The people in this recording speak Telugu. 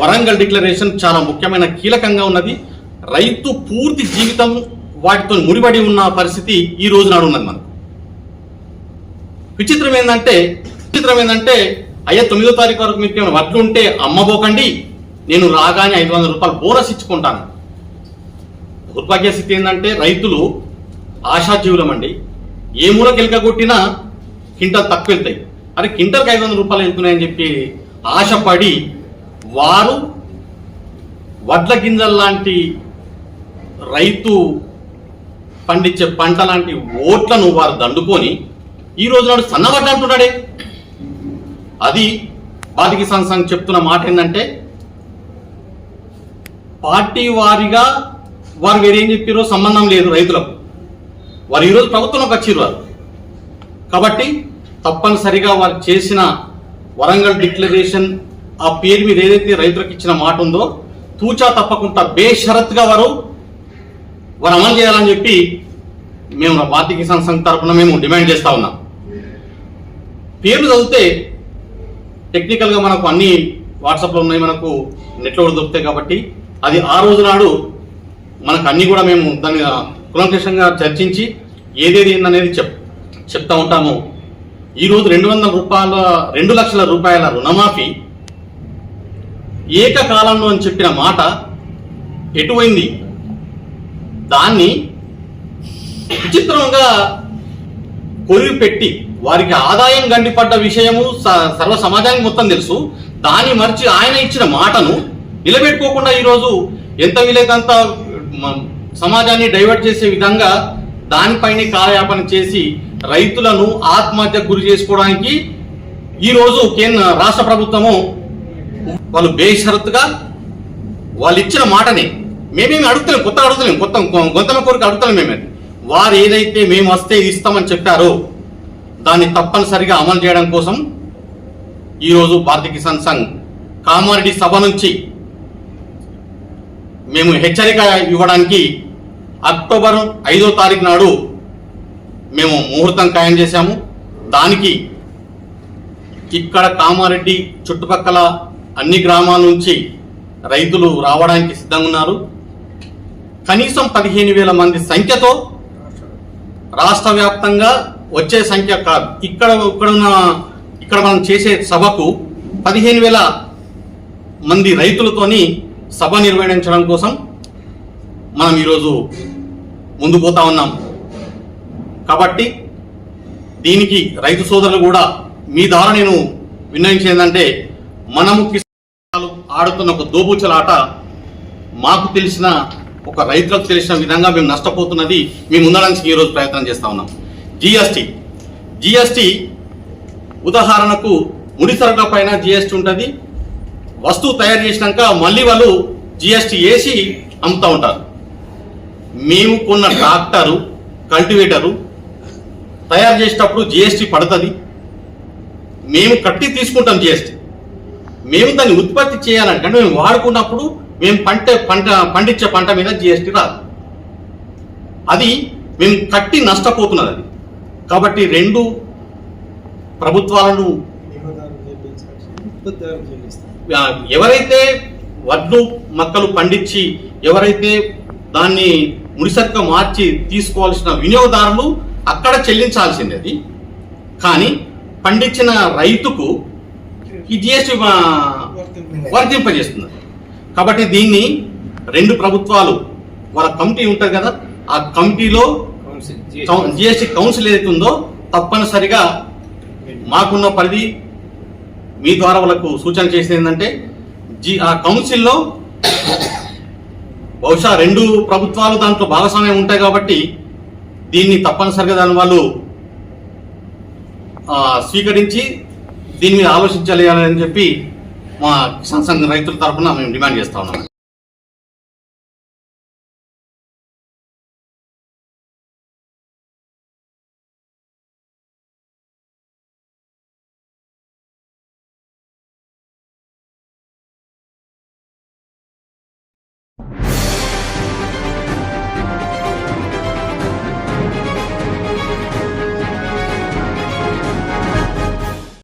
వరంగల్ డిక్లరేషన్ చాలా ముఖ్యమైన కీలకంగా ఉన్నది. రైతు పూర్తి జీవితం వాటితో ముడిపడి ఉన్న పరిస్థితి ఈ రోజు నాడు ఉన్నది. మనకు విచిత్రం ఏంటంటే అయ్యా 9వ తారీఖు వరకు మీకు ఏమైనా వడ్లు ఉంటే అమ్మబోకండి, నేను రాగానే 500 రూపాయలు బోనస్ ఇచ్చుకుంటాను. దౌర్భాగ్య స్థితి ఏంటంటే రైతులు ఆశాజీవులం అండి. ఏ మూలకి ఎలకగొట్టినా కింటల్ తక్కువ వెళ్తాయి. అరే కింటల్కి 500 రూపాయలు వెళ్తున్నాయని చెప్పి ఆశపడి వారు వడ్ల గింజల లాంటి రైతు పండించే పంట లాంటి ఓట్లను వారు దండుకొని ఈ రోజు నాడు సన్నవడ్డ అంటున్నాడే. అది బాధిక కిసాన్ సంఘ్ చెప్తున్న మాట ఏంటంటే పార్టీ వారిగా వారు వేరేం చెప్పారో సంబంధం లేదు రైతులకు. వారు ఈరోజు ప్రభుత్వంలోకి వచ్చారు వారు. కాబట్టి తప్పనిసరిగా వారు చేసిన వరంగల్ డిక్లరేషన్ ఆ పేరు మీద ఏదైతే రైతులకు ఇచ్చిన మాట ఉందో తూచా తప్పకుండా బేషరత్గా వారు అమలు చేయాలని చెప్పి మేము భారతీయ కిసాన్ సంఘ్ తరఫున మేము డిమాండ్ చేస్తా ఉన్నాం. పేర్లు చదివితే టెక్నికల్గా మనకు అన్ని వాట్సాప్లో ఉన్నాయి, మనకు నెట్లో కూడా దొరుకుతాయి. కాబట్టి అది ఆ రోజు నాడు మనకు అన్ని కూడా మేము దాన్ని కులంకషంగా చర్చించి ఏదేది ఏందనేది చెప్తా ఉంటాము. ఈరోజు 2 లక్షల రూపాయల రుణమాఫీ ఏకకాలంలో అని చెప్పిన మాట ఎటువైంది? దాన్ని విచిత్రంగా కొరివి పెట్టి వారికి ఆదాయం గండిపడ్డ విషయము సర్వ సమాజానికి మొత్తం తెలుసు. దాన్ని మర్చి ఆయన ఇచ్చిన మాటను నిలబెట్టుకోకుండా ఈరోజు ఎంత వీలైనంత సమాజాన్ని డైవర్ట్ చేసే విధంగా దానిపైనే కాలయాపన చేసి రైతులను ఆత్మహత్యకు గురి చేసుకోవడానికి ఈరోజు రాష్ట్ర ప్రభుత్వము వాళ్ళు బేషరతుగా వాళ్ళు ఇచ్చిన మాటని మేమేమి అడుగుతలేం, కొత్త గొంతమ కోరిక అడుగుతలేం. మేమే వారు ఏదైతే మేము వస్తే ఇస్తామని చెప్పారో దాన్ని తప్పనిసరిగా అమలు చేయడం కోసం ఈరోజు భారతీయ కిసాన్ సంఘ్ కామారెడ్డి సభ నుంచి మేము హెచ్చరిక ఇవ్వడానికి అక్టోబర్ 5వ తారీఖు నాడు మేము ముహూర్తం ఖాయం చేశాము. దానికి ఇక్కడ కామారెడ్డి చుట్టుపక్కల అన్ని గ్రామాల నుంచి రైతులు రావడానికి సిద్ధంగా ఉన్నారు. కనీసం 15,000 మంది సంఖ్యతో రాష్ట్ర వ్యాప్తంగా వచ్చే సంఖ్య కాదు. ఇక్కడ మనం చేసే సభకు 15,000 మంది రైతులతోని సభ నిర్వహించడం కోసం మనం ఈరోజు ముందు పోతా ఉన్నాం. కాబట్టి దీనికి రైతు సోదరులు కూడా మీ ద్వారా నేను విన్నవించేదంటే మనము కిసాన్లు ఆడుతున్న ఒక దోబూచలాట మాకు తెలిసిన ఒక రైతులకు తెలిసిన విధంగా మేము నష్టపోతున్నది మేము ఉండడానికి ఈరోజు ప్రయత్నం చేస్తా ఉన్నాం. జిఎస్టీ ఉదాహరణకు ముడి సరుకుల పైన జిఎస్టీ ఉంటుంది. వస్తువు తయారు చేసినాక మళ్ళీ వాళ్ళు జిఎస్టీ వేసి అమ్ముతూ ఉంటారు. మేము కొన్న ట్రాక్టరు కల్టివేటరు తయారు చేసేటప్పుడు జిఎస్టీ పడుతుంది. మేము కట్టి తీసుకుంటాం జిఎస్టీ. మేము దాన్ని ఉత్పత్తి చేయాలంటే మేము వాడుకున్నప్పుడు మేము పండించే పంట మీద జిఎస్టీ రాదు. అది మేము కట్టి నష్టపోతున్నది. అది కాబట్టి 2 ప్రభుత్వాలను ఎవరైతే వడ్లు మక్కలు పండించి ఎవరైతే దాన్ని ముడిసరుకుగా మార్చి తీసుకోవాల్సిన వినియోగదారులు అక్కడ చెల్లించాల్సింది. అది కానీ పండించిన రైతుకు ఈ జిఎస్టీ వర్తింపజేస్తున్నారు. కాబట్టి దీన్ని 2 ప్రభుత్వాలు వాళ్ళ కమిటీ ఉంటుంది కదా, ఆ కమిటీలో జిఎస్టీ కౌన్సిల్ ఏదైతే ఉందో తప్పనిసరిగా మాకున్న పరిధి మీ ద్వారా వాళ్ళకు సూచన చేసేది ఏంటంటే ఆ కౌన్సిల్లో బహుశా 2 ప్రభుత్వాలు దాంట్లో భాగస్వామ్యం ఉంటాయి. కాబట్టి దీన్ని తప్పనిసరిగా దాని వాళ్ళు స్వీకరించి దీని మీద ఆలోచించాలి అని చెప్పి మా కిసాన్ సంఘ్ రైతుల తరఫున మేము డిమాండ్ చేస్తా ఉన్నాం.